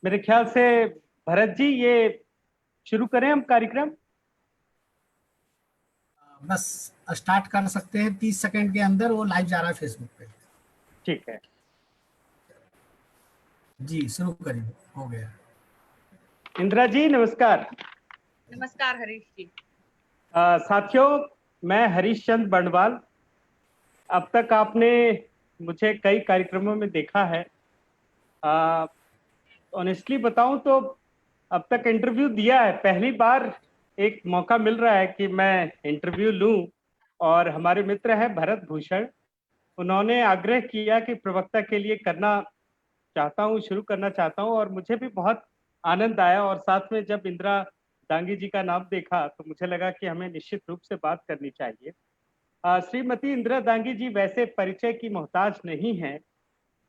मेरे ख्याल से भरत जी, ये शुरू करें हम कार्यक्रम। बस स्टार्ट कर सकते हैं। 30 सेकंड के अंदर वो लाइव जा रहा है फेसबुक पे। ठीक है। जी शुरू करिए। हो गया। इंदिरा जी नमस्कार। नमस्कार हरीश जी। साथियों, मैं हरीश चंद बंडवाल। अब तक आपने मुझे कई कार्यक्रमों में देखा है। ऑनेस्टली बताऊं तो अब तक इंटरव्यू दिया है, पहली बार एक मौका मिल रहा है कि मैं इंटरव्यू लूं। और हमारे मित्र हैं भरत भूषण, उन्होंने आग्रह किया कि प्रवक्ता के लिए करना चाहता हूँ, शुरू करना चाहता हूँ, और मुझे भी बहुत आनंद आया। और साथ में जब इंदिरा दांगी जी का नाम देखा तो मुझे लगा कि हमें निश्चित रूप से बात करनी चाहिए। श्रीमती इंदिरा दांगी जी वैसे परिचय की मोहताज नहीं है।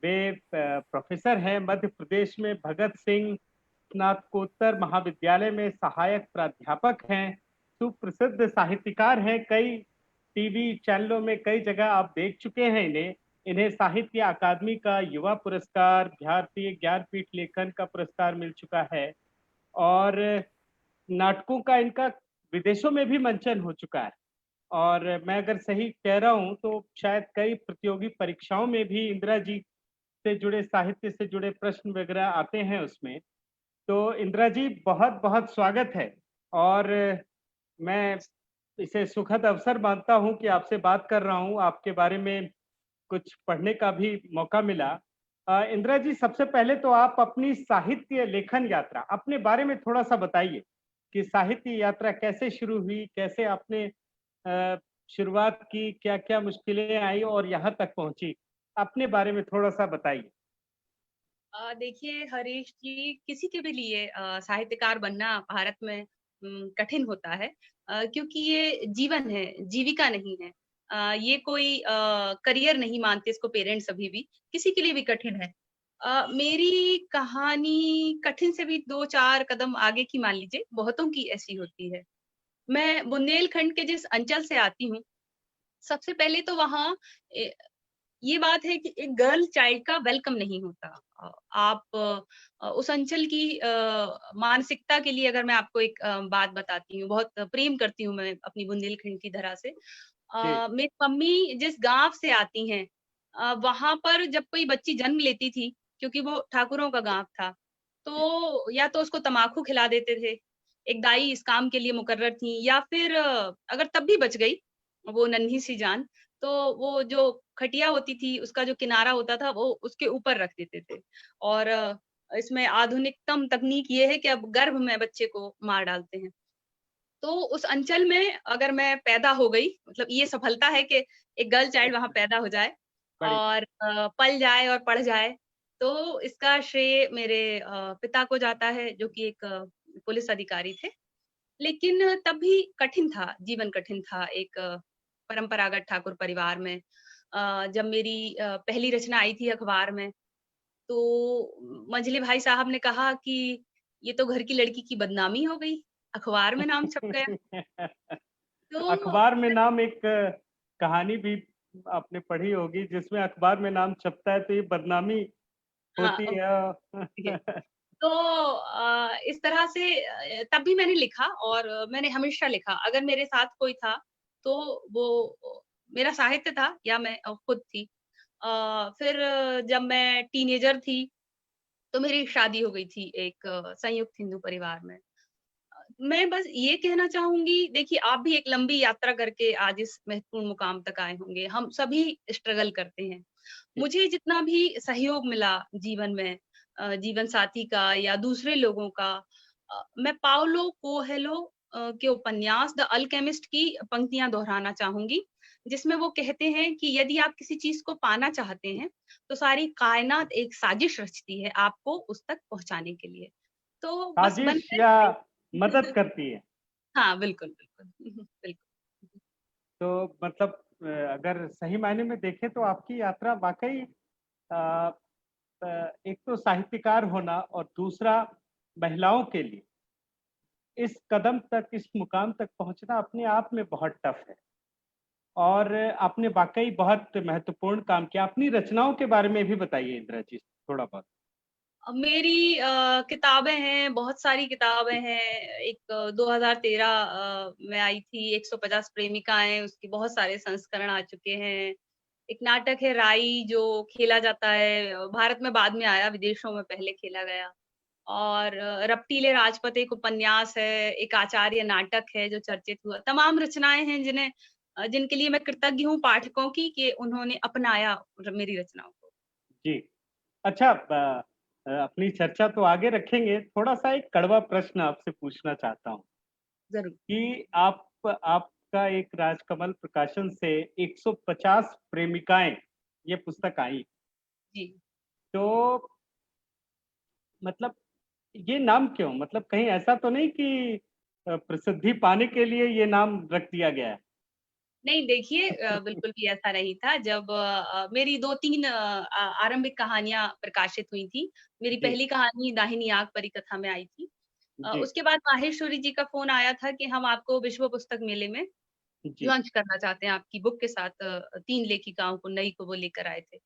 वे प्रोफेसर हैं, मध्य प्रदेश में भगत सिंह स्नातकोत्तर महाविद्यालय में सहायक प्राध्यापक हैं, सुप्रसिद्ध साहित्यकार हैं। कई टीवी चैनलों में कई जगह आप देख चुके हैं इन्हें। इन्हें साहित्य अकादमी का युवा पुरस्कार, भारतीय ज्ञानपीठ लेखन का पुरस्कार मिल चुका है। और नाटकों का इनका विदेशों में भी मंचन हो चुका है। और मैं अगर सही कह रहा हूं तो शायद कई प्रतियोगी परीक्षाओं में भी इंदिरा जी से जुड़े, साहित्य से जुड़े प्रश्न वगैरह आते हैं उसमें। तो इंदिरा जी, बहुत बहुत स्वागत है। और मैं इसे सुखद अवसर मानता हूं कि आपसे बात कर रहा हूं, आपके बारे में कुछ पढ़ने का भी मौका मिला। इंदिरा जी, सबसे पहले तो आप अपनी साहित्य लेखन यात्रा, अपने बारे में थोड़ा सा बताइए कि साहित्य यात्रा कैसे शुरू हुई, कैसे आपने शुरुआत की, क्या क्या मुश्किलें आई और यहाँ तक पहुंची। अपने बारे में थोड़ा सा बताइए। देखिए हरीश जी, किसी के भी लिए साहित्यकार बनना भारत में कठिन होता है, क्योंकि ये जीवन है, जीविका नहीं है। ये कोई करियर नहीं मानते इसको पेरेंट्स अभी भी, किसी के लिए भी कठिन है। मेरी कहानी कठिन से भी 2-4 कदम आगे की मान लीजिए, बहुतों की ऐसी होती है। मैं बुंदेलखंड के जिस अंचल से आती हूँ, सबसे पहले तो वहाँ ये बात है कि एक गर्ल चाइल्ड का वेलकम नहीं होता। आप उस अंचल की मानसिकता के लिए अगर मैं आपको एक बात बताती हूँ, बहुत प्रेम करती हूँ मैं अपनी बुंदेलखंड की धरा से। जी। मेरी मम्मी जिस गाँव से आती हैं, वहाँ पर जब कोई बच्ची जन्म लेती थी, क्योंकि वो ठाकुरों का गाँव था, तो या तो उसको तम्बाकू खिला देते थे, एक दाई इस काम के लिए मुकर्रर थी, या फिर अगर तब भी बच गई, वो नन्ही सी जान, तो वो जो खटिया होती थी, उसका जो किनारा होता था, वो उसके ऊपर रख देते थे। और इसमें आधुनिकतम तकनीक ये है कि अब गर्भ में बच्चे को मार डालते हैं। तो उस अंचल में अगर मैं पैदा हो गई, मतलब ये सफलता है कि एक गर्ल चाइल्ड वहाँ पैदा हो जाए बड़ी। और पल जाए और पढ़ जाए, तो इसका श्रेय मेरे पिता को जाता है, जो कि एक पुलिस अधिकारी थे। लेकिन तब भी कठिन था, जीवन कठिन था एक परंपरागत ठाकुर परिवार में। जब मेरी पहली रचना आई थी अखबार में, तो मंझले भाई साहब ने कहा कि ये तो घर की लड़की की बदनामी हो गई, अखबार में नाम छप गया। तो अखबार में नाम, एक कहानी भी आपने पढ़ी होगी जिसमें अखबार में नाम छपता है तो ये बदनामी हाँ, होती ठीक है। है। तो इस तरह से तब भी मैंने लिखा और मैंने हमेशा लिखा। अगर मेरे साथ कोई था, तो वो मेरा साहित्य था या मैं खुद थी। फिर जब मैं टीनेजर थी, तो मेरी शादी हो गई थी एक संयुक्त हिंदू परिवार में। मैं बस ये कहना चाहूँगी, देखिए आप भी एक लंबी यात्रा करके आज इस महत्वपूर्ण मुकाम तक आए होंगे। हम सभी स्ट्रगल करते हैं। मुझे जितना भी सहयोग मिला जीवन में, जीवन साथी का या दूसरे लोगों का, मैं पाउलो कोएल्हो के उपन्यास द अल्केमिस्ट की पंक्तियाँ दोहराना चाहूँगी, जिसमें वो कहते हैं कि यदि आप किसी चीज़ को पाना चाहते हैं, तो सारी कायनात एक साजिश रचती है आपको उस तक पहुँचाने के लिए। तो बस साजिश बनकर या मदद करती है। हाँ, बिल्कुल, बिल्कुल। बिल्कुल। तो मतलब अगर सही मायने में देखें तो आपकी यात्रा वाकई अ, एक तो साहित्यकार होना और दूसरा महिलाओं के लिए इस कदम तक, इस मुकाम तक पहुंचना अपने आप में बहुत टफ है। और आपने वाकई बहुत महत्वपूर्ण काम किया। अपनी रचनाओं के बारे में भी बताइए इंदिरा जी, थोड़ा बहुत। मेरी किताबें हैं, बहुत सारी किताबें हैं। एक 2013 में आई थी 150 प्रेमिकाएँ, उसके बहुत सारे संस्करण आ चुके हैं। एक नाटक है राई जो खेला जाता है, भारत में बाद में आया, विदेशों में पहले खेला गया। और रपटीले राजपथ एक उपन्यास है, एक आचार्य नाटक है जो चर्चित हुआ। तमाम रचनाएँ हैं जिनके लिए मैं कृतज्ञ हूँ पाठकों की कि उन्होंने अपनाया मेरी रचनाओं को। जी। अच्छा, अपनी चर्चा तो आगे रखेंगे, थोड़ा-सा एक कड़वा प्रश्न आपसे पूछना चाहता हूँ ज़रूर। कि आपका एक राजकमल प्रकाशन से 150 प्रेमिकाएँ ये पुस्तक आई, जी। तो मतलब ये नाम क्यों? मतलब कहीं ऐसा तो नहीं कि प्रसिद्धि पाने के लिए ये नाम रख दिया गया है? नहीं देखिए बिल्कुल भी ऐसा नहीं था। जब मेरी 2-3 आरंभिक कहानियाँ प्रकाशित हुई थी। मेरी जी, पहली कहानी दाहिनी आँख परिकथा में आई थी। जी, उसके बाद माहेश्वरी जी का फ़ोन आया था कि हम आपको विश्व पुस्तक मेले में जी, लॉन्च करना चाहते हैं आपकी बुक के साथ 3 लेखिकाओं को नई को वो लेकर आए थे।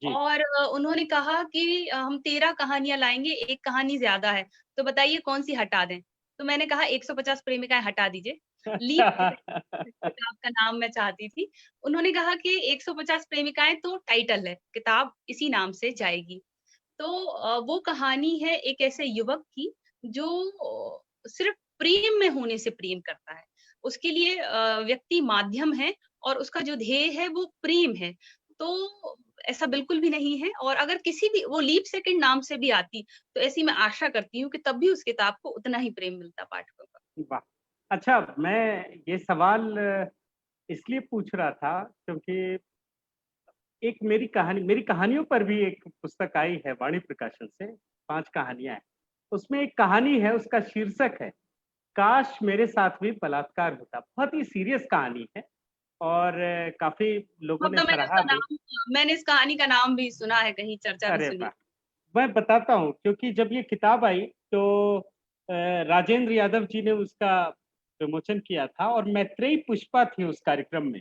जी। और उन्होंने कहा कि हम 13 कहानियाँ लाएँगे, 1 कहानी ज़्यादा है, तो बताइए कौन-सी हटा दें? तो मैंने कहा 150 प्रेमिकाएँ हटा दीजिए। लीप अच्छा। किताब का नाम मैं चाहती थी। उन्होंने कहा कि 150 प्रेमिकाएँ तो टाइटल है, किताब इसी नाम से जाएगी। तो वो कहानी है एक ऐसे युवक की जो सिर्फ़ प्रेम में होने से प्रेम करता है। उसके लिए व्यक्ति माध्यम है और उसका जो ध्येय है वो प्रेम है। तो ऐसा बिल्कुल भी नहीं है और अगर किसी भी वो लीप सेकंड नाम से भी आती, तो ऐसी मैं आशा करती हूँ कि तब भी उस किताब को उतना ही प्रेम मिलता पाठकों का। वाह! अच्छा, मैं ये सवाल इसलिए पूछ रहा था क्योंकि एक मेरी कहानियों पर भी एक पुस्तक आई है वाणी प्रकाशन से, 5 कहानियाँ हैं। उसमें एक कहानी है, उसका शीर्षक है, काश मेरे साथ भी बलात्कार होता। बहुत ही सीरियस कहानी है और काफ़ी लोगों ने मतलब सराहा भी। मैंने इस कहानी का नाम भी सुना है कहीं, चर्चा भी अरे सुनी। वाह! मैं बताता हूँ क्योंकि जब ये किताब आई तो राजेंद्र यादव जी ने उसका विमोचन किया था और मैत्रेयी पुष्पा थी उस कार्यक्रम में।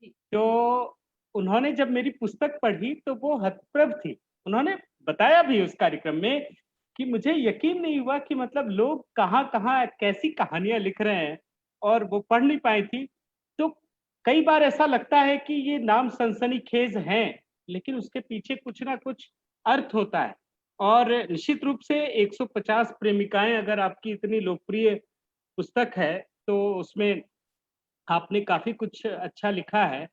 जी, तो उन्होंने जब मेरी पुस्तक पढ़ी तो वो हतप्रभ थी। उन्होंने बताया भी उस कार्यक्रम में कि मुझे यकीन नहीं हुआ कि मतलब लोग कहाँ-कहाँ कैसी कहानियाँ लिख रहे हैं और वो पढ़ नहीं पाई थी। तो कई बार ऐसा लगता है कि ये नाम सनसनीखेज़ हैं, लेकिन उसके पीछे कुछ ना कुछ अर्थ होता है। और निश्चित रूप से 150 प्रेमिकाएँ अगर आपकी इतनी लोकप्रिय पुस्तक है, तो उसमें आपने काफ़ी कुछ अच्छा लिखा है।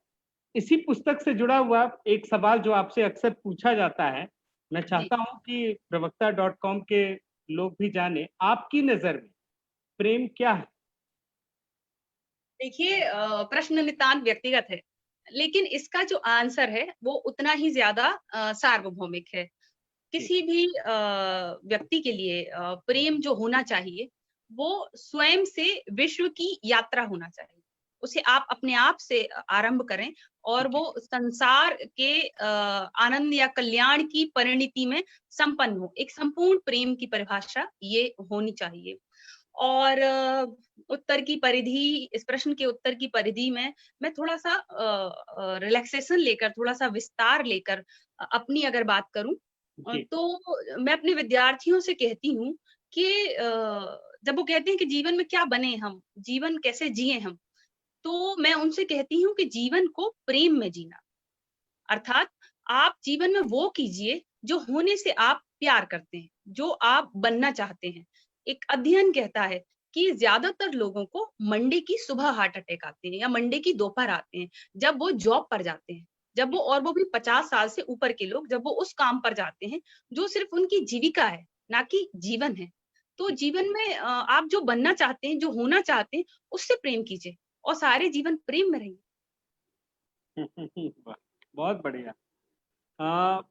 इसी पुस्तक से जुड़ा हुआ एक सवाल जो आपसे अक्सर पूछा जाता है, मैं जी। चाहता हूँ कि प्रवक्ता डॉट कॉम के लोग भी जानें, आपकी नज़र में प्रेम क्या है? देखिए प्रश्न नितांत व्यक्तिगत है, लेकिन इसका जो आंसर है वो उतना ही ज़्यादा सार्वभौमिक है। जी, किसी भी व्यक्ति के लिए प्रेम जो होना चाहिए, वो स्वयं से विश्व की यात्रा होना चाहिए। उसे आप अपने आप से आरंभ करें और जी, वो संसार के आनंद या कल्याण की परिणति में संपन्न हो। एक संपूर्ण प्रेम की परिभाषा ये होनी चाहिए। और उत्तर की परिधि इस प्रश्न के उत्तर की परिधि में मैं थोड़ा-सा रिलैक्सेशन लेकर, थोड़ा-सा विस्तार लेकर अपनी अगर बात करूँ जी। तो मैं अपने विद्यार्थियों से कहती हूँ कि जब वो कहते हैं कि जीवन में क्या बने हम, जीवन कैसे जिए हम, तो मैं उनसे कहती हूँ कि जीवन को प्रेम में जीना। अर्थात आप जीवन में वो कीजिए जो होने से आप प्यार करते हैं, जो आप बनना चाहते हैं। एक अध्ययन कहता है कि ज़्यादातर लोगों को मंडे की सुबह हार्ट अटैक आते हैं या मंडे की दोपहर आते हैं, जब वो जॉब पर जाते हैं। जब वो भी 50 साल से ऊपर के लोग जब वो उस काम पर जाते हैं, जो सिर्फ़ उनकी जीविका है, ना कि जीवन है। तो जीवन में आप जो बनना चाहते हैं, जो होना चाहते हैं, उससे प्रेम कीजिए और सारे जीवन प्रेम में रहिए। वाह! बहुत बढ़िया। अ,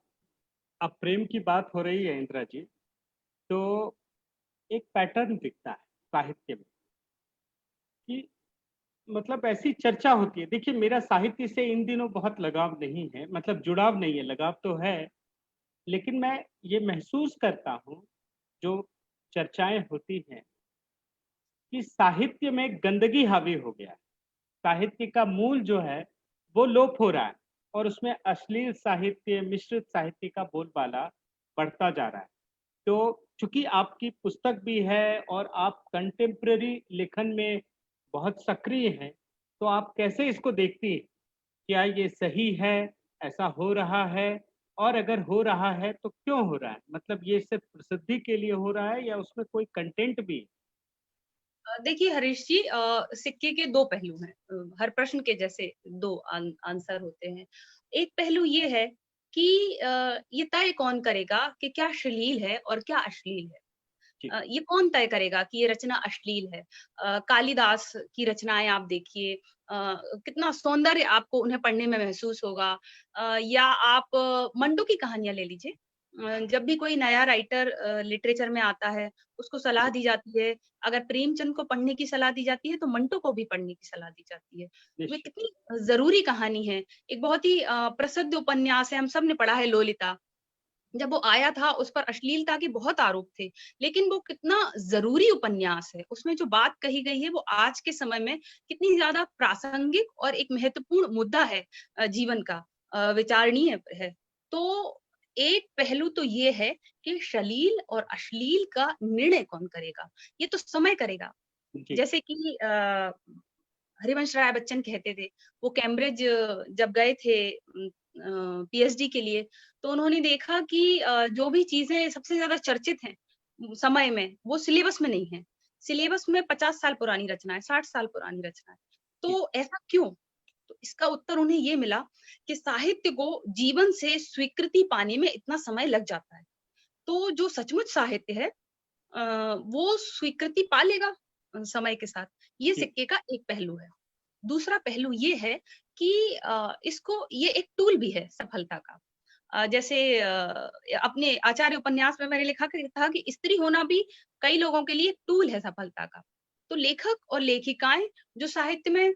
अब प्रेम की बात हो रही है इंदिरा जी, तो एक पैटर्न दिखता है साहित्य में कि मतलब ऐसी चर्चा होती है। देखिए मेरा साहित्य से इन दिनों बहुत लगाव नहीं है, मतलब जुड़ाव नहीं है, लगाव तो है, लेकिन मैं ये महसूस करता हूँ, जो चर्चाएँ होती हैं कि साहित्य में गंदगी हावी हो गया है। साहित्य का मूल जो है, वो लोप हो रहा है और उसमें अश्लील साहित्य, मिश्रित साहित्य का बोलबाला बढ़ता जा रहा है। तो चूंकि आपकी पुस्तक भी है और आप कंटेम्प्रेरी लेखन में बहुत सक्रिय हैं, तो आप कैसे इसको देखती हैं? क्या ये सही है, ऐसा हो रहा है? और अगर हो रहा है तो क्यों हो रहा है? मतलब ये सिर्फ प्रसिद्धि के लिए हो रहा है या उसमें कोई कंटेंट भी है? देखिए हरीश जी, सिक्के के दो पहलू हैं। हर प्रश्न के जैसे दो आंसर होते हैं। एक पहलू ये है कि ये तय कौन करेगा कि क्या अश्लील है और क्या अश्लील है। जी, ये कौन तय करेगा कि ये रचना अश्लील है? कालिदास की रचनाएं आप देखिए, कितना सौंदर्य आपको उन्हें पढ़ने में महसूस होगा। या आप मंडू की कहानियां ले लीजिए। जब भी कोई नया राइटर लिटरेचर में आता है, उसको सलाह जी, दी जाती है। अगर प्रेमचंद को पढ़ने की सलाह दी जाती है, तो मंटो को भी पढ़ने की सलाह दी जाती है। वे निश्चित। कितनी जरूरी कहानी है। एक बहुत ही प्रसिद्ध उपन्यास है, हम सब ने पढ़ा है, लोलिता। जब वो आया था उस पर अश्लीलता के बहुत आरोप थे, लेकिन वो कितना ज़रूरी उपन्यास है। उसमें जो बात कही गई है वो आज के समय में कितनी ज़्यादा प्रासंगिक और एक महत्वपूर्ण मुद्दा है जीवन का, विचारणीय है। तो एक पहलू तो ये है कि श्लील और अश्लील का निर्णय कौन करेगा? ये तो समय करेगा। जी, जैसे कि हरिवंश राय बच्चन कहते थे, वो कैम्ब्रिज जब गए थे पीएचडी के लिए, तो उन्होंने देखा कि जो भी चीज़ें सबसे ज़्यादा चर्चित हैं समय में, वो सिलेबस में नहीं है। सिलेबस में 50 साल पुरानी रचना है, 60 साल पुरानी रचना है। जी, तो ऐसा क्यों? तो इसका उत्तर उन्हें ये मिला कि साहित्य को जीवन से स्वीकृति पाने में इतना समय लग जाता है। तो जो सचमुच साहित्य है, वो स्वीकृति पा लेगा समय के साथ। ये जी, सिक्के का एक पहलू है। दूसरा पहलू ये है कि इसको ये एक टूल भी है सफलता का। जैसे अपने आचार्य उपन्यास में मैंने लिखा कि था कि स्त्री होना भी कई लोगों के लिए एक टूल है सफलता का। तो लेखक और लेखिकाएँ जो साहित्य में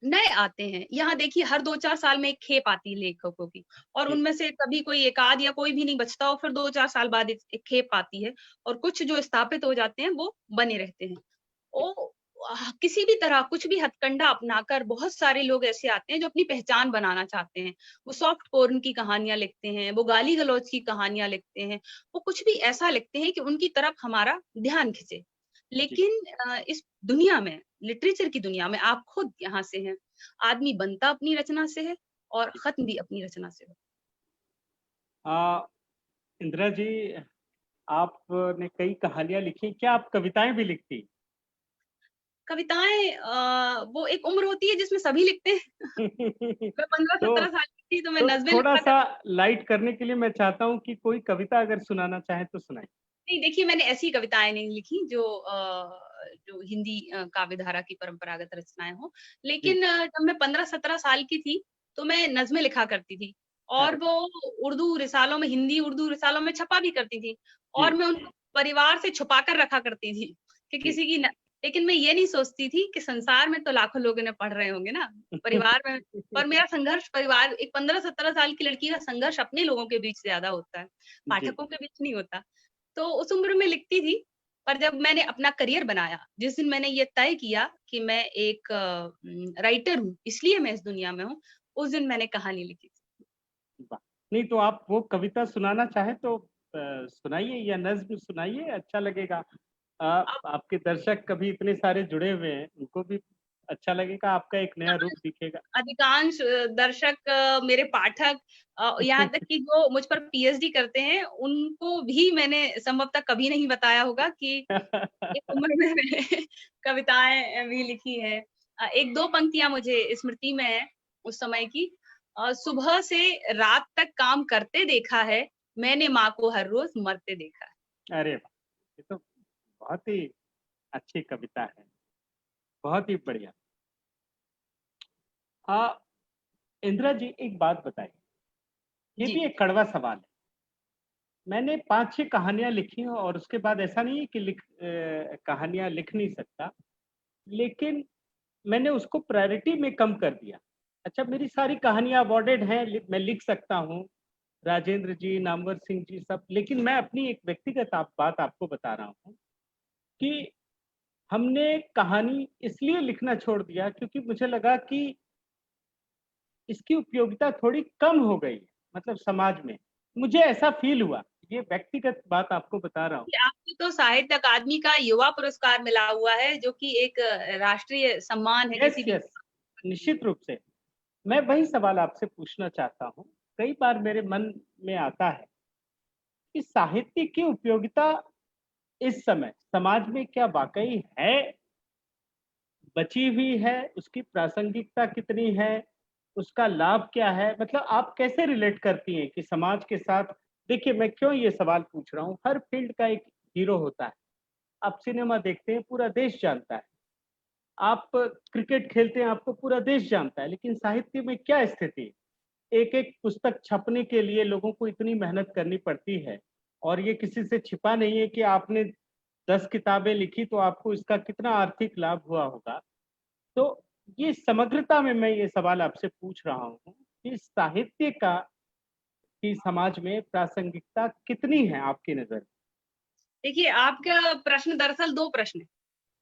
नए आते हैं, यहाँ देखिए हर 2-4 साल में एक खेप आती है लेखकों की, और जी, उनमें से कभी कोई एकाध या कोई भी नहीं बचता, और फिर 2-4 साल बाद एक एक खेप आती है, और कुछ जो स्थापित हो जाते हैं वो बने रहते हैं। जी, ओ किसी भी तरह कुछ भी हथकंडा अपनाकर बहुत सारे लोग ऐसे आते हैं जो अपनी पहचान बनाना चाहते हैं। वो सॉफ्ट पोर्न की कहानियाँ लिखते हैं, वो गाली-गलौज की कहानियाँ लिखते हैं, वो कुछ भी ऐसा लिखते हैं कि उनकी तरफ हमारा ध्यान खिंचे। जी। लेकिन इस दुनिया में, लिटरेचर की दुनिया में, आप खुद यहाँ से हैं, आदमी बनता अपनी रचना से है और खत्म भी अपनी रचना से हो। आ, इंदिरा जी, आपने कई कहानियां लिखी, क्या आप कविताएं भी लिखती? कविताएँ वो एक उम्र होती है जिसमें सभी लिखते हैं। मैं तो 15-17 साल की थी तो मैं तो नज़्में थोड़ा लिखा सा करती। लाइट करने के लिए मैं चाहता हूँ कि कोई कविता अगर सुनाना चाहे तो सुनाइए। नहीं, देखिए मैंने ऐसी कविताएँ नहीं लिखी जो जो हिंदी काव्य धारा की परंपरागत रचनाएँ हों। जी, लेकिन जब मैं 15-17 साल की थी, तो मैं नज़्में लिखा करती थी, और अरे वो उर्दू रिसालों में, हिंदी उर्दू रिसालों में छपा भी करती थी, और जी, मैं उनको परिवार से छुपा कर रखा करती थी कि जी। किसी की न। लेकिन मैं ये नहीं सोचती थी कि संसार में तो लाखों लोग इन्हें पढ़ रहे होंगे ना, परिवार में। पर मेरा संघर्ष परिवार, एक 15-17 साल की लड़की का संघर्ष अपने लोगों के बीच ज़्यादा होता है, जी, पाठकों के बीच नहीं होता। तो उस उम्र में लिखती थी, पर जब मैंने अपना करियर बनाया, जिस दिन मैंने ये तय किया कि मैं एक राइटर हूँ, इसलिए मैं इस दुनिया में हूँ, उस दिन मैंने कहानी लिखी थी। वाह! नहीं तो आप वो कविता सुनाना चाहें तो सुनाइए या नज़्म सुनाइए, अच्छा लगेगा। अब आपके दर्शक कभी इतने सारे जुड़े हुए हैं, उनको भी अच्छा लगेगा, आपका एक नया रूप दिखेगा। अधिकांश दर्शक, मेरे पाठक, यहाँ तक कि जो मुझ पर पीएचडी करते हैं, उनको भी मैंने संभवतः कभी नहीं बताया होगा कि एक उम्र में मैंने कविताएँ भी लिखी हैं। 1-2 पंक्तियाँ मुझे स्मृति में हैं उस समय की। सुबह से रात तक काम करते देखा है, मैंने माँ को हर रोज़ मरते देखा है। अरे वाह! ये तो बहुत ही अच्छी कविता है, बहुत ही बढ़िया। हाँ, इंदिरा जी एक बात बताइए, ये जी। भी एक कड़वा सवाल है। मैंने 5-6 कहानियाँ लिखी हैं और उसके बाद ऐसा नहीं है कि कहानियाँ लिख नहीं सकता, लेकिन मैंने उसको प्रायोरिटी में कम कर दिया। अच्छा, मेरी सारी कहानियाँ अवॉर्डेड हैं, मैं लिख सकता हूँ, राजेंद्र जी, नामवर सिंह जी सब, लेकिन मैं अपनी एक व्यक्तिगत बात आपको बता रहा हूँ कि हमने कहानी इसलिए लिखना छोड़ दिया क्योंकि मुझे लगा कि इसकी उपयोगिता थोड़ी कम हो गई है, मतलब समाज में। मुझे ऐसा फ़ील हुआ। ये व्यक्तिगत बात आपको बता रहा हूँ। कि आपको तो साहित्य अकादमी का युवा पुरस्कार मिला हुआ है, जो कि एक राष्ट्रीय सम्मान है यस, किसी भी। यस, निश्चित रूप से। मैं वही सवाल आपसे पूछना चाहता हूँ। कई बार मेरे मन में आता है कि साहित्य की उपयोगिता इस समय समाज में क्या वाक़ई है, बची हुई है, उसकी प्रासंगिकता कितनी है, उसका लाभ क्या है? मतलब आप कैसे रिलेट करती हैं कि समाज के साथ देखिए, मैं क्यों ये सवाल पूछ रहा हूँ, हर फ़ील्ड का एक हीरो होता है। आप सिनेमा देखते हैं, पूरा देश जानता है। आप क्रिकेट खेलते हैं, आपको पूरा देश जानता है, लेकिन साहित्य में क्या स्थिति है? एक-एक पुस्तक छपने के लिए लोगों को इतनी मेहनत करनी पड़ती है और ये किसी से छिपा नहीं है कि आपने 10 किताबें लिखी तो आपको इसका कितना आर्थिक लाभ हुआ होगा। तो ये समग्रता में मैं ये सवाल आपसे पूछ रहा हूँ कि साहित्य का की समाज में प्रासंगिकता कितनी है आपकी नज़र में? देखिए, आपका प्रश्न दरअसल 2 प्रश्न हैं।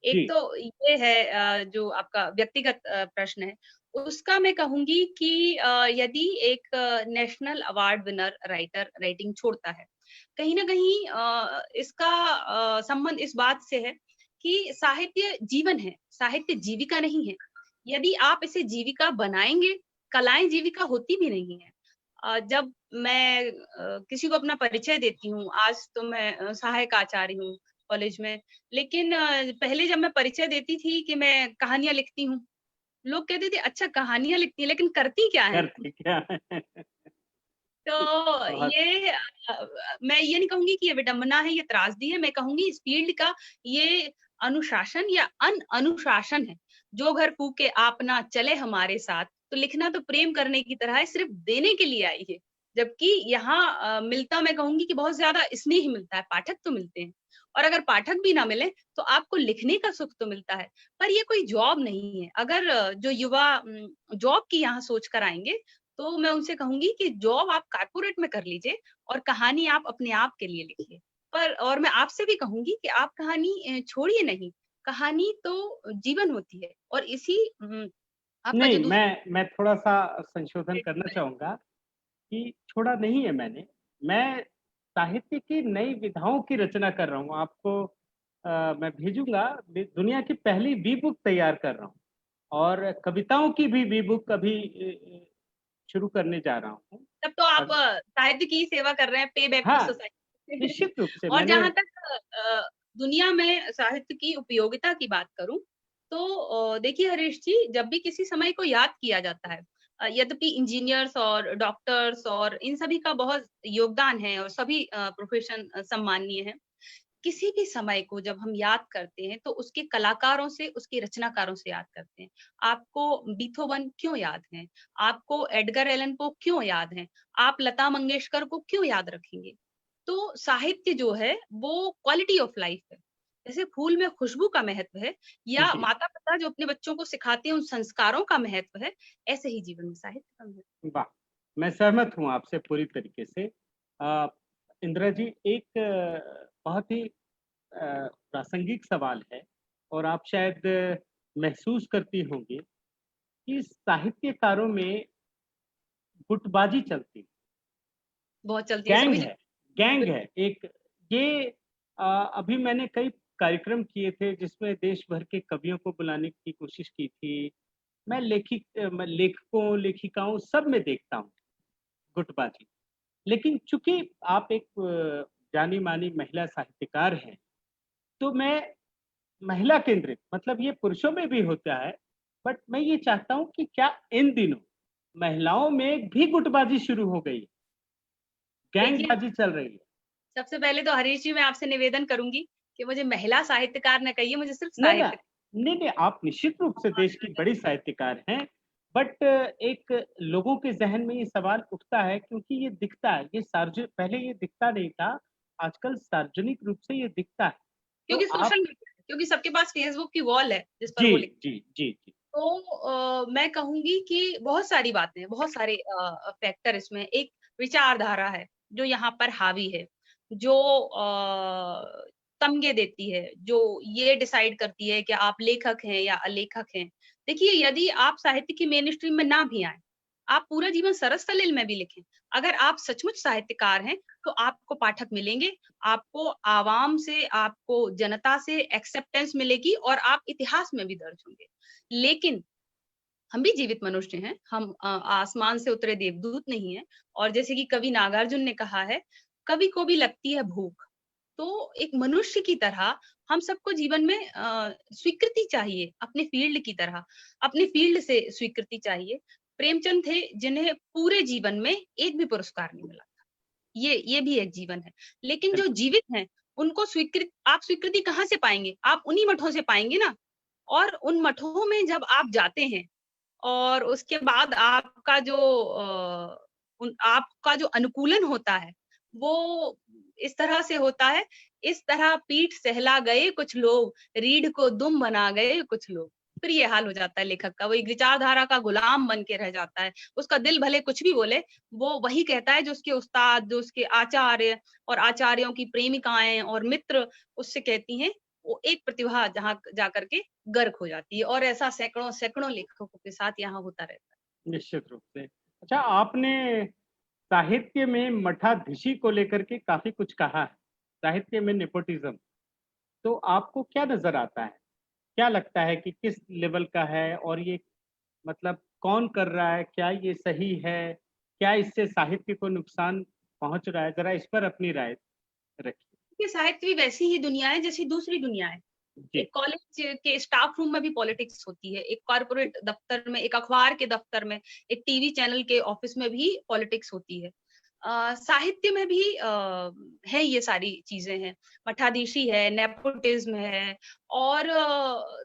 एक जी, तो ये है जो आपका व्यक्तिगत प्रश्न है, उसका मैं कहूँगी कि यदि एक national award winner writer writing छोड़ता है, कहीं न कहीं इसका संबंध इस बात से है कि साहित्य जीवन है, साहित्य जीविका नहीं है। यदि आप इसे जीविका बनाएँगे, कलाएँ जीविका होती भी नहीं हैं। जब मैं किसी को अपना परिचय देती हूँ, आज तो मैं सहायक आचार्य हूँ कॉलेज में, लेकिन पहले जब मैं परिचय देती थी कि मैं कहानियाँ लिखती हूँ, लोग कहते थे अच्छा कहानियाँ लिखती है लेकिन करती क्या है? करती क्या है? तो बहुत ये मैं ये नहीं कहूँगी कि ये विडंबना है, ये त्रासदी है, मैं कहूँगी इस फील्ड का ये अनुशासन या अनुशासन है। जो घर फूँके आप ना चले हमारे साथ, तो लिखना तो प्रेम करने की तरह है, सिर्फ़ देने के लिए आई है। जबकि यहाँ मिलता मैं कहूँगी कि बहुत ज़्यादा स्नेह मिलता है, पाठक तो मिलते हैं। और अगर पाठक भी ना मिले, तो आपको लिखने का सुख तो मिलता है। पर ये कोई जॉब नहीं है। अगर जो युवा जॉब की यहाँ सोच कर आएँगे, तो मैं उनसे कहूँगी कि जॉब आप कॉर्पोरेट में कर लीजिए और कहानी आप अपने आप के लिए लिखिए। पर और मैं आपसे भी कहूँगी कि आप कहानी छोड़िए नहीं, कहानी तो जीवन होती है और इसी आपका जो नहीं, दूसरा मैं थोड़ा-सा संशोधन करना चाहूँगा कि छोड़ा नहीं है मैंने। मैं साहित्य की नई विधाओं की रचना कर रहा हूँ। आपको मैं भेजूँगा दुनिया की पहली बी-बुक तैयार कर रहा हूँ और कविताओं की भी बी-बुक अभी शुरू करने जा रहा हूँ। तब तो आप अग साहित्य की ही सेवा कर रहे हैं, पे बैक टू हाँ, सोसाइटी। निश्चित रूप से और मैंने जहाँ तक दुनिया में साहित्य की उपयोगिता की बात करूँ, तो देखिए हरीश जी, जब भी किसी समय को याद किया जाता है, यद्यपि इंजीनियर्स और डॉक्टर्स और इन सभी का बहुत योगदान है और सभी प्रोफ़ेशन सम्माननीय है। किसी भी समय को जब हम याद करते हैं, तो उसके कलाकारों से, उसके रचनाकारों से याद करते हैं। आपको बीथोवन क्यों याद हैं? आपको एडगर एलन पो क्यों याद हैं? आप लता मंगेशकर को क्यों याद रखेंगे? तो साहित्य जो है, वो क्वालिटी ऑफ लाइफ है। जैसे फूल में खुशबू का महत्व है या जी, माता-पिता जो अपने बच्चों को सिखाते हैं, उन संस्कारों का महत्व है, ऐसे ही जीवन में साहित्य का महत्व वाह! मैं सहमत हूँ आपसे पूरी तरीके से। अ, इंदिरा जी एक बहुत ही प्रासंगिक सवाल है और आप शायद महसूस करती होंगी कि साहित्यकारों में गुटबाजी चलती है, बहुत चलती है, गैंग सभी है जगह गैंग बिल्कुल। है एक ये अभी मैंने कई कार्यक्रम किए थे जिसमें देश भर के कवियों को बुलाने की कोशिश की थी। मैं लेखकों, लेखिकाओं सब में देखता हूँ गुटबाजी। लेकिन चूँकि आप एक जानी-मानी महिला साहित्यकार हैं, तो मैं महिला केंद्रित मतलब ये पुरुषों में भी होता है, बट मैं ये चाहता हूँ कि क्या इन दिनों महिलाओं में भी गुटबाजी शुरू हो गई है, देखिए गैंगबाजी चल रही है? सबसे पहले तो हरीश जी मैं आपसे निवेदन करूँगी कि मुझे महिला साहित्यकार ना कहिए, मुझे सिर्फ़ ना, ना। साहित्य नहीं, नहीं, आप निश्चित रूप से देश की बड़ी साहित्यकार हैं, बट एक लोगों के ज़हन में ये सवाल उठता है क्योंकि ये दिखता है, ये पहले ये दिखता नहीं था, आजकल सार्वजनिक रूप से ये दिखता है। तो क्योंकि आप सोशल मीडिया है, क्योंकि सबके पास फ़ेसबुक की वॉल है, जिस पर जी, वो लिख जी, जी, जी। तो मैं कहूँगी कि बहुत सारी बातें हैं, बहुत सारे फैक्टर इसमें एक विचारधारा है, जो यहाँ पर हावी है, जो तमगे देती है, जो ये डिसाइड करती है कि आप लेखक हैं या अलेखक हैं। देखिए, यदि आप साहित्य की मेन स्ट्रीम में ना भी आएँ, आप पूरा जीवन सरस सलिल में भी लिखें, अगर आप सचमुच साहित्यकार हैं तो आपको पाठक मिलेंगे, आपको आवाम से, आपको जनता से एक्सेप्टेंस मिलेगी और आप इतिहास में भी दर्ज होंगे। लेकिन हम भी जीवित मनुष्य हैं, हम आसमान से उतरे देवदूत नहीं हैं। और जैसे कि कवि नागार्जुन ने कहा है, कवि को भी लगती है भूख। तो एक मनुष्य की तरह हम सबको जीवन में स्वीकृति चाहिए, अपने फील्ड की तरह, अपने फील्ड से स्वीकृति चाहिए। प्रेमचंद थे जिन्हें पूरे जीवन में एक भी पुरस्कार नहीं मिला था। ये भी एक जीवन है। लेकिन जो जीवित हैं, उनको आप स्वीकृति कहाँ से पाएँगे? आप उन्हीं मठों से पाएँगे ना। और उन मठों में जब आप जाते हैं और उसके बाद आपका जो अनुकूलन होता है, वो इस तरह से होता है, इस तरह पीठ सहला गए कुछ लोग, रीढ़ को दुम बना गए कुछ लोग। फिर ये हाल हो जाता है लेखक का, वो एक विचारधारा का गुलाम बन के रह जाता है। उसका दिल भले कुछ भी बोले, वो वही कहता है जो उसके उस्ताद, जो उसके आचार्य और आचार्यों की प्रेमिकाएँ और मित्र उससे कहती हैं। वो एक प्रतिभा जहाँ जाकर के गर्क हो जाती है, और ऐसा सैकड़ों लेखकों के साथ यहाँ होता रहता है। निश्चित रूप से। अच्छा, आपने साहित्य में मठाधीशी को लेकर के काफ़ी कुछ कहा है, साहित्य में नेपोटिज़्म। तो आपको क्या नज़र आता है? क्या लगता है कि किस लेवल का है और ये मतलब कौन कर रहा है? क्या ये सही है? क्या इससे साहित्य को नुकसान पहुँच रहा है? ज़रा इस पर अपनी राय रखिए। ये साहित्य भी वैसी ही दुनिया है जैसी दूसरी दुनिया है। जी, एक कॉलेज के स्टाफ रूम में भी पॉलिटिक्स होती है, एक कॉर्पोरेट दफ्तर में, एक अखबार के दफ्तर में, एक टीवी चैनल के ऑफिस में भी पॉलिटिक्स होती है। साहित्य में भी है, ये सारी चीजें हैं। मठाधीशी है, नेपोटिज्म है, और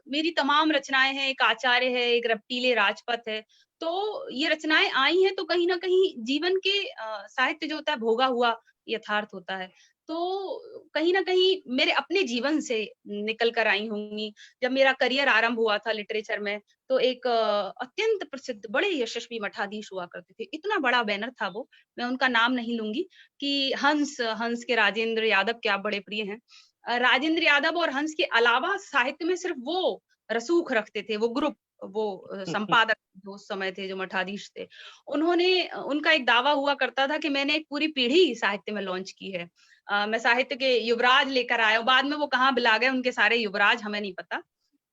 मेरी तमाम रचनाएं हैं, एक आचार्य है, एक रपटीले राजपथ है। तो ये रचनाएं आई हैं तो कहीं ना कहीं जीवन के साहित्य जो होता है भोगा हुआ यथार्थ होता है। तो कहीं न कहीं मेरे अपने जीवन से निकल कर आई होंगी। जब मेरा करियर आरंभ हुआ था लिटरेचर में, तो एक अत्यंत प्रसिद्ध बड़े यशस्वी मठाधीश हुआ करते थे। इतना बड़ा बैनर था वो, मैं उनका नाम नहीं लूँगी, कि हंस के राजेंद्र यादव क्या बड़े प्रिय हैं। राजेंद्र यादव और हंस के अलावा साहित्य में सिर्फ वो रसूख रखते थे, वो ग्रुप, वो संपादक जो उस समय थे, जो मठाधीश थे। उनका एक दावा हुआ करता था कि मैंने एक पूरी पीढ़ी साहित्य में लॉन्च की है। मैं साहित्य के युवराज लेकर आया हूँ। बाद में वो कहाँ बिला गए उनके सारे युवराज, हमें नहीं पता।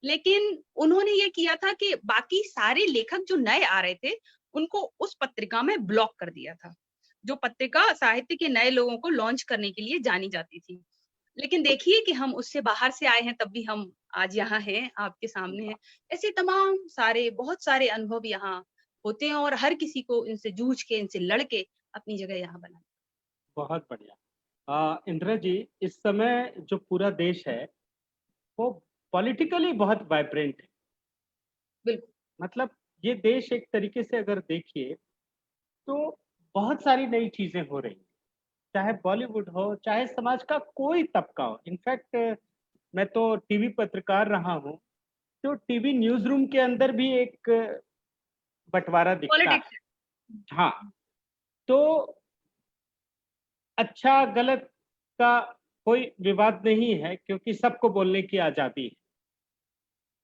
लेकिन उन्होंने ये किया था कि बाकी सारे लेखक जो नए आ रहे थे, उनको उस पत्रिका में ब्लॉक कर दिया था। जो पत्रिका साहित्य के नए लोगों को लॉन्च करने के लिए जानी जाती थी। लेकिन देखिए कि हम उससे बाहर से आए हैं, तब भी हम आज यहाँ हैं, आपके सामने हैं। ऐसे तमाम सारे बहुत सारे अनुभव यहाँ होते हैं, और हर किसी को इनसे जूझ के, इनसे लड़ के अपनी जगह यहाँ बनाना। बहुत बढ़िया। इंदिरा जी, इस समय जो पूरा देश है, वो पॉलिटिकली बहुत वाइब्रेंट है। बिल्कुल। मतलब ये देश एक तरीके से अगर देखिए, तो बहुत सारी नई चीज़ें हो रही हैं। चाहे बॉलीवुड हो, चाहे समाज का कोई तबका हो। इनफैक्ट मैं तो टीवी पत्रकार रहा हूँ, तो टीवी न्यूज़ रूम के अंदर भी एक बँटवारा दिखता है। पॉलिटिक्स। हाँ, तो अच्छा-गलत का कोई विवाद नहीं है, क्योंकि सबको बोलने की आज़ादी है।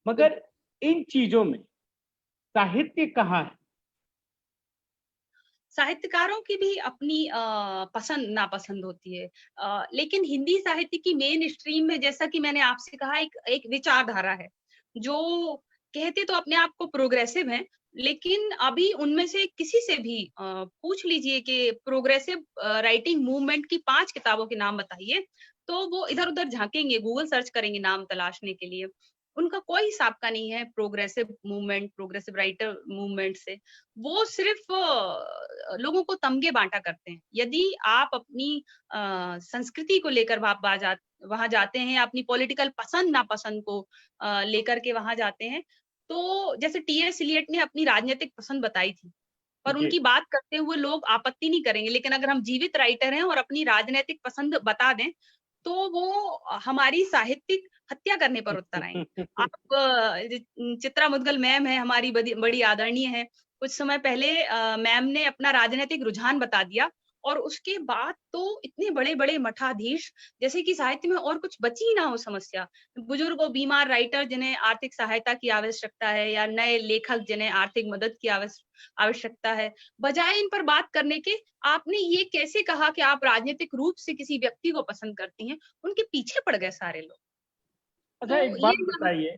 मगर इन चीज़ों में साहित्य कहाँ है? साहित्यकारों की भी अपनी पसंद नापसंद होती है। लेकिन हिंदी साहित्य की मेन स्ट्रीम में, जैसा कि मैंने आपसे कहा, एक एक विचारधारा है, जो कहते तो अपने आप को प्रोग्रेसिव हैं, लेकिन अभी उनमें से किसी से भी पूछ लीजिए कि प्रोग्रेसिव राइटिंग मूवमेंट की 5 किताबों के नाम बताइए, तो वो इधर-उधर झाँकेंगे, गूगल सर्च करेंगे नाम तलाशने के लिए। उनका कोई साबका नहीं है progressive movement, progressive writer movement से। वो सिर्फ लोगों को तमगे बाँटा करते हैं। यदि आप अपनी संस्कृति को लेकर वहाँ जाते हैं, अपनी पॉलिटिकल पसंद-नापसंद को लेकर के वहाँ जाते हैं, तो जैसे टी.एस. इलियट ने अपनी राजनीतिक पसंद बताई थी, पर जी, उनकी बात करते हुए लोग आपत्ति नहीं करेंगे। लेकिन अगर हम जीवित राइटर हैं और अपनी राजनैतिक पसंद बता दें, तो वो हमारी साहित्यिक हत्या करने पर उतर आएँगे। आप चित्रा मुद्गल मैम हैं, हमारी बड़ी आदरणीय हैं। कुछ समय पहले मैम ने अपना राजनैतिक रुझान बता दिया, और उसके बाद तो इतने बड़े-बड़े मठाधीश, जैसे कि साहित्य में और कुछ बची ही ना हो समस्या। बुजुर्ग और बीमार राइटर जिन्हें आर्थिक सहायता की आवश्यकता है, या नए लेखक जिन्हें आर्थिक मदद की आवश्यकता है। बजाय इन पर बात करने के, आपने ये कैसे कहा कि आप राजनीतिक रूप से किसी व्यक्ति को पसंद करती हैं, उनके पीछे पड़ गए सारे लोग। अच्छा, तो एक ये बात बताइए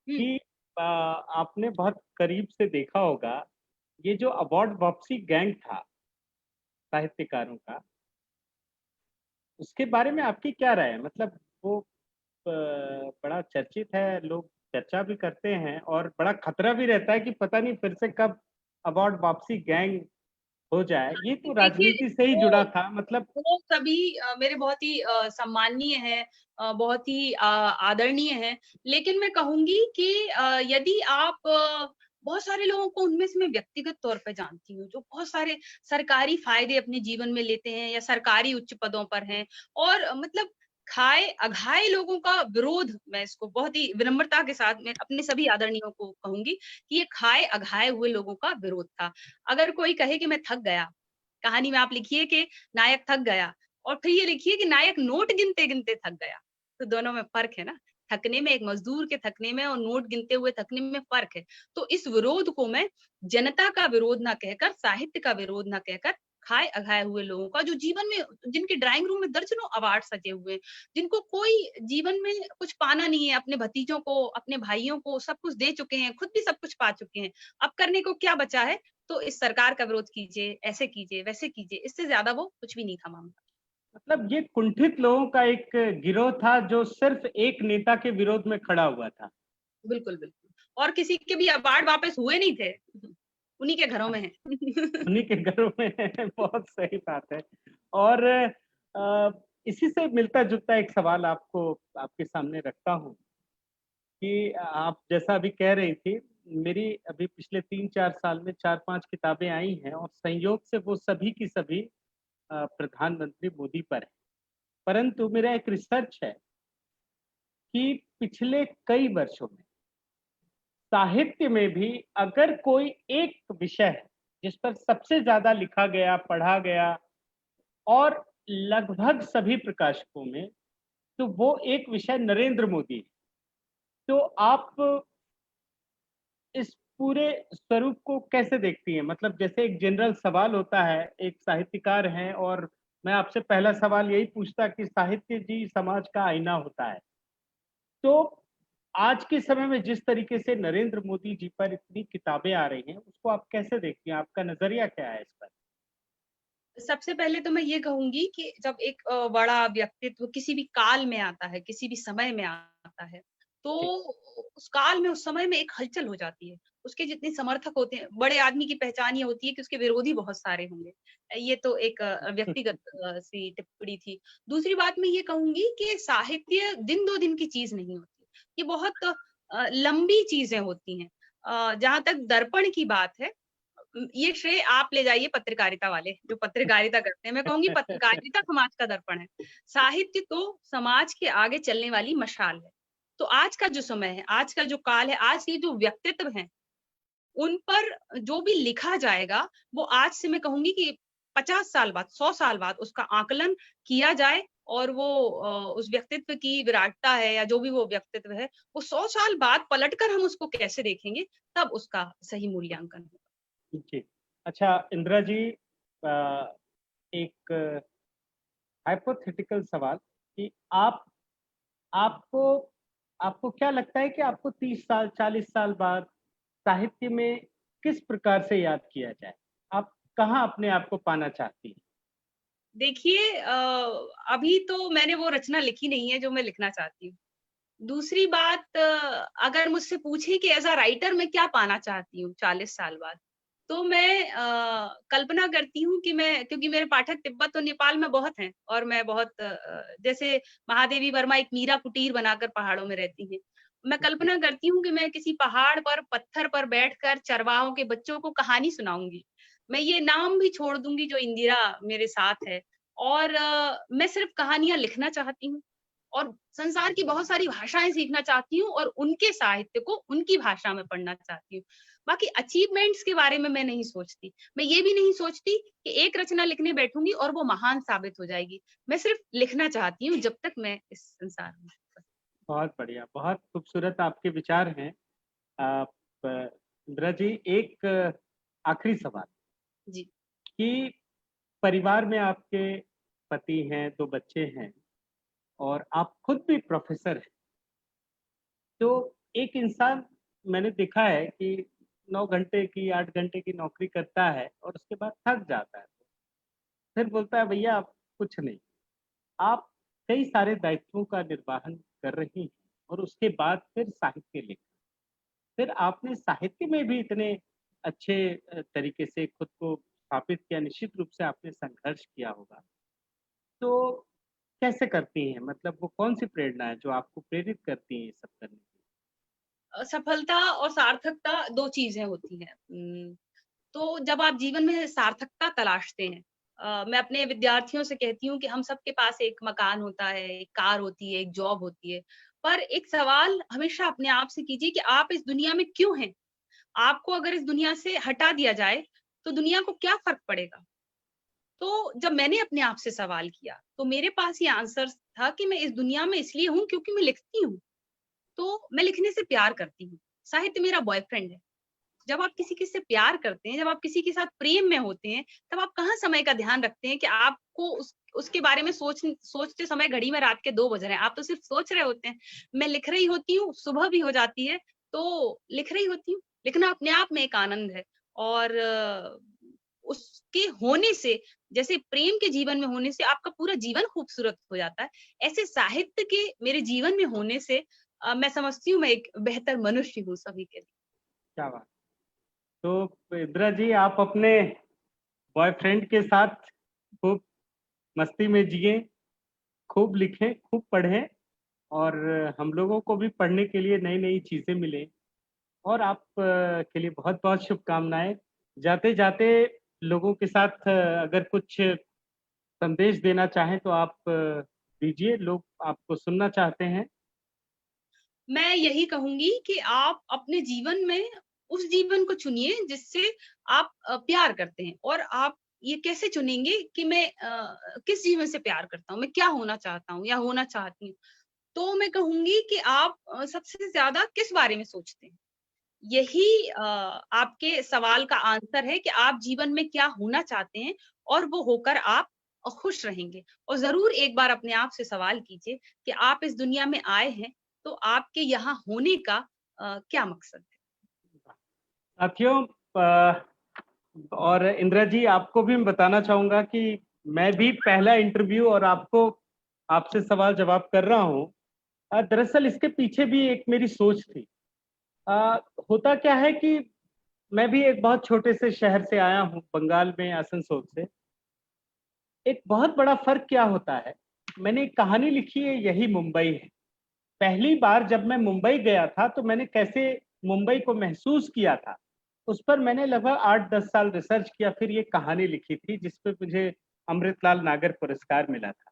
हुँ, कि आपने बहुत करीब से देखा होगा, ये जो अवार्ड वापसी गैंग था साहित्यकारों का, उसके बारे में आपकी क्या राय है? मतलब वो बड़ा चर्चित है, लोग चर्चा भी करते हैं और बड़ा खतरा भी रहता है कि पता नहीं फिर से कब अवार्ड वापसी गैंग हो जाए। ये तो देखिए राजनीति से ही वो जुड़ा था, मतलब वो सभी मेरे बहुत ही सम्माननीय हैं, बहुत ही आदरणीय हैं। लेकिन मैं कहूँगी कि यदि आप बहुत सारे लोगों को उनमें से मैं व्यक्तिगत तौर पे जानती हूँ, जो बहुत सारे सरकारी फ़ायदे अपने जीवन में लेते हैं या सरकारी उच्च पदों पर हैं, और मतलब खाए-अघाए लोगों का विरोध, मैं इसको बहुत ही विनम्रता के साथ मैं अपने सभी आदरणीयों को कहूँगी कि ये खाए-अघाए हुए लोगों का विरोध था। अगर कोई कहे कि मैं थक गया, कहानी में आप लिखिए कि नायक थक गया, और फिर ये लिखिए कि नायक नोट गिनते-गिनते थक गया। तो दोनों में फ़र्क है ना। थकने में, एक मज़दूर के थकने में और नोट गिनते हुए थकने में फ़र्क है। तो इस विरोध को मैं जनता का विरोध ना कहकर, साहित्य का विरोध ना कहकर, खाए-अघाए हुए लोगों का, जो जीवन में, जिनके ड्राइंग रूम में दर्जनों अवार्ड सजे हुए हैं, जिनको कोई जीवन में कुछ पाना नहीं है, अपने भतीजों को, अपने भाइयों को सब कुछ दे चुके हैं, खुद भी सब कुछ पा चुके हैं। अब करने को क्या बचा है? तो इस सरकार का विरोध कीजिए, ऐसे कीजिए, वैसे कीजिए, इससे ज़्यादा वो कुछ भी नहीं था माँगता। मतलब ये कुंठित लोगों का एक गिरोह था जो सिर्फ़ एक नेता के विरोध में खड़ा हुआ था। बिल्कुल, बिल्कुल। और किसी के भी अवार्ड वापस हुए नहीं थे। उन्हीं के घरों में हैं। उन्हीं के घरों में बहुत सही बात है। और इसी से मिलता-जुलता एक सवाल आपको आपके सामने रखता हूँ कि आप जैसा अभी कह रही थी, मेरी अभी पिछले 3-4 साल में 4-5 किताबें आई हैं और संयोग से वो सभी की सभी प्रधानमंत्री मोदी पर है। परंतु मेरा एक रिसर्च है कि पिछले कई वर्षों में साहित्य में भी अगर कोई एक विषय है, जिस पर सबसे ज़्यादा लिखा गया, पढ़ा गया और लगभग सभी प्रकाशकों में, तो वो एक विषय नरेंद्र मोदी है। तो आप इस पूरे स्वरूप को कैसे देखती हैं? मतलब जैसे एक जनरल सवाल होता है, एक साहित्यकार हैं और मैं आपसे पहला सवाल यही पूछता कि साहित्य जी समाज का आईना होता है। तो आज के समय में जिस तरीके से नरेंद्र मोदी जी पर इतनी किताबें आ रही हैं, उसको आप कैसे देखती हैं? आपका नज़रिया क्या है इस पर? सबसे पहले तो मैं ये कहूँगी कि जब एक बड़ा व्यक्तित्व किसी भी काल में आता है, किसी भी समय में आता है, तो जी। उस काल में, उस समय में एक हलचल हो जाती है। उसके जितने समर्थक होते हैं, बड़े आदमी की पहचान ये होती है कि उसके विरोधी बहुत सारे होंगे। ये तो एक व्यक्तिगत सी टिप्पणी थी। दूसरी बात मैं ये कहूँगी कि साहित्य दिन 2 दिन की चीज़ नहीं होती। ये बहुत लंबी चीज़ें होती हैं। जहाँ तक दर्पण की बात है, ये श्रेय आप ले जाइए पत्रकारिता वाले, जो पत्रकारिता करते हैं। मैं कहूँगी पत्रकारिता समाज का दर्पण है। साहित्य तो समाज के आगे चलने वाली मशाल है। तो आज का जो समय है, आज का जो काल है, आज के जो व्यक्तित्व हैं, उन पर जो भी लिखा जाएगा, वो आज से मैं कहूँगी कि 50 साल बाद, 100 साल बाद उसका आकलन किया जाए, और वो उस व्यक्तित्व की विराटता है या जो भी वो व्यक्तित्व है, वो 100 साल बाद पलटकर हम उसको कैसे देखेंगे, तब उसका सही मूल्यांकन होगा। जी। अच्छा इंदिरा जी, अ, एक हाइपोथेटिकल सवाल कि आपको आपको क्या लगता है कि आपको 30 साल, 40 साल बाद साहित्य में किस प्रकार से याद किया जाए? आप कहाँ अपने आप को पाना चाहती हैं? देखिए अभी तो मैंने वो रचना लिखी नहीं है जो मैं लिखना चाहती हूँ। दूसरी बात, अगर मुझसे पूछे कि एज़ अ राइटर मैं क्या पाना चाहती हूँ 40 साल बाद, तो मैं कल्पना करती हूँ कि मैं, क्योंकि मेरे पाठक तिब्बत और नेपाल में बहुत हैं, और मैं बहुत जैसे महादेवी वर्मा एक मीरा कुटीर बनाकर पहाड़ों में रहती हैं। मैं जी। कल्पना करती हूँ कि मैं किसी पहाड़ पर, पत्थर पर बैठकर चरवाहों के बच्चों को कहानी सुनाऊँगी। मैं ये नाम भी छोड़ दूँगी जो इंदिरा मेरे साथ है, और मैं सिर्फ़ कहानियाँ लिखना चाहती हूँ। और संसार की बहुत सारी भाषाएँ सीखना चाहती हूँ, और उनके साहित्य को उनकी भाषा में पढ़ना चाहती हूँ। बाकी अचीवमेंट्स के बारे में मैं नहीं सोचती। मैं ये भी नहीं सोचती कि एक रचना लिखने बैठूंगी और वो महान साबित हो जाएगी। मैं सिर्फ लिखना चाहती हूँ जब तक मैं इस संसार में। बहुत बढ़िया, बहुत खूबसूरत आपके विचार हैं। आप इंदिरा जी, एक आखिरी सवाल जी। कि परिवार में आपके पति हैं, 2 बच्चे हैं और आप खुद भी प्रोफेसर हैं। तो एक इंसान, मैंने देखा है कि 9 घंटे की 8 घंटे की नौकरी करता है और उसके बाद थक जाता है। फिर बोलता है भैया अब कुछ नहीं। आप कई सारे दायित्वों का निर्वहन कर रही हैं और उसके बाद फिर साहित्य लिखा। फिर आपने साहित्य में भी इतने अच्छे तरीके से खुद को स्थापित किया, निश्चित रूप से आपने संघर्ष किया होगा। तो कैसे करती हैं? मतलब वो कौन-सी प्रेरणा है जो आपको प्रेरित करती है ये सब करने के लिए? सफलता और सार्थकता 2 चीज़ें होती हैं। तो जब आप जीवन में सार्थकता तलाशते हैं, मैं अपने विद्यार्थियों से कहती हूँ कि हम सबके पास एक मकान होता है, एक कार होती है, एक जॉब होती है, पर एक सवाल हमेशा अपने आप से कीजिए कि आप इस दुनिया में क्यों हैं? आपको अगर इस दुनिया से हटा दिया जाए, तो दुनिया को क्या फ़र्क पड़ेगा? तो जब मैंने अपने आप से सवाल किया, तो मेरे पास ये आंसर था कि मैं इस दुनिया में इसलिए हूँ क्योंकि मैं लिखती हूँ। तो मैं लिखने से प्यार करती हूँ। साहित्य मेरा बॉयफ्रेंड है। जब आप किसी से प्यार करते हैं, जब आप किसी के साथ प्रेम में होते हैं, तब आप कहाँ समय का ध्यान रखते हैं कि आपको उसके बारे में सोचते समय घड़ी में रात के 2 बज रहे हैं। आप तो सिर्फ सोच रहे होते हैं। मैं लिख रही होती हूँ, सुबह भी हो जाती है, तो लिख रही होती हूँ। लिखना अपने आप में एक आनंद है और उसके होने से, जैसे प्रेम के जीवन में होने से आपका पूरा जीवन खूबसूरत हो जाता है, ऐसे साहित्य के मेरे जीवन में होने से मैं समझती हूँ मैं एक बेहतर मनुष्य हूँ सभी के लिए। क्या बात! तो इंदिरा जी, आप अपने बॉयफ्रेंड के साथ खूब मस्ती में जिएँ, खूब लिखें, खूब पढ़ें और हम लोगों को भी पढ़ने के लिए नई-नई चीज़ें मिलें और आप के लिए बहुत-बहुत शुभकामनाएँ। जाते-जाते लोगों के साथ अगर कुछ संदेश देना चाहें तो आप दीजिए, लोग आपको सुनना चाहते हैं। मैं यही कहूँगी कि आप अपने जीवन में उस जीवन को चुनिए जिससे आप प्यार करते हैं और आप ये कैसे चुनेंगे कि मैं किस जीवन से प्यार करता हूँ, मैं क्या होना चाहता हूँ या होना चाहती हूँ। तो मैं कहूँगी कि आप सबसे ज़्यादा किस बारे में सोचते हैं? यही आपके सवाल का आंसर है कि आप जीवन में क्या होना चाहते हैं और वो होकर आप खुश रहेंगे। और ज़रूर एक बार अपने आप से सवाल कीजिए कि आप इस दुनिया में आए हैं, तो आपके यहाँ होने का क्या मकसद है? साथियों, और इंदिरा जी, आपको भी मैं बताना चाहूँगा कि मैं भी पहला इंटरव्यू और आपसे सवाल जवाब कर रहा हूँ। दरअसल इसके पीछे भी एक मेरी सोच थी। अ, होता क्या है कि मैं भी एक बहुत छोटे से शहर से आया हूँ, बंगाल में आसनसोल से। एक बहुत बड़ा फ़र्क क्या होता है, मैंने एक कहानी लिखी है, यही मुंबई है। पहली बार जब मैं मुंबई गया था, तो मैंने कैसे मुंबई को महसूस किया था, उस पर मैंने लगभग 8-10 साल रिसर्च किया, फिर ये कहानी लिखी थी, जिस पे मुझे अमृतलाल नागर पुरस्कार मिला था।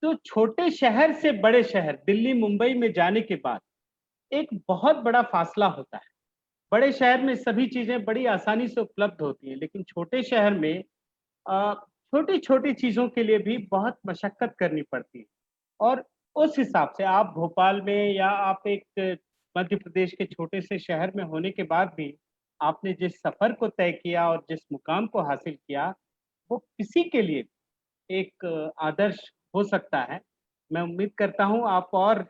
तो छोटे शहर से बड़े शहर, दिल्ली, मुंबई में जाने के बाद एक बहुत बड़ा फासला होता है। बड़े शहर में सभी चीज़ें बड़ी आसानी से उपलब्ध होती हैं, लेकिन छोटे शहर में अ, छोटी-छोटी चीज़ों के लिए भी बहुत मशक्कत करनी पड़ती है। और उस हिसाब से आप भोपाल में या आप एक मध्य प्रदेश के छोटे से शहर में होने के बाद भी आपने जिस सफ़र को तय किया और जिस मुकाम को हासिल किया, वो किसी के लिए एक आदर्श हो सकता है। मैं उम्मीद करता हूँ आप और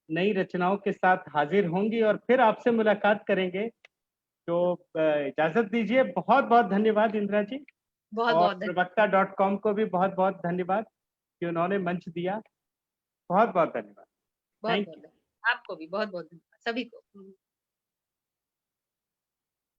नई रचनाओं के साथ हाज़िर होंगी और फिर आपसे मुलाकात करेंगे। तो इजाज़त दीजिए। बहुत-बहुत धन्यवाद इंदिरा जी। और बहुत-बहुत धन्यवाद। प्रवक्ता.com को भी बहुत-बहुत धन्यवाद कि उन्होंने मंच दिया। बहुत-बहुत धन्यवाद। थैंक बहुत-बहुत यू। धन्यवाद। आपको भी बहुत-बहुत धन्यवाद, सभी को।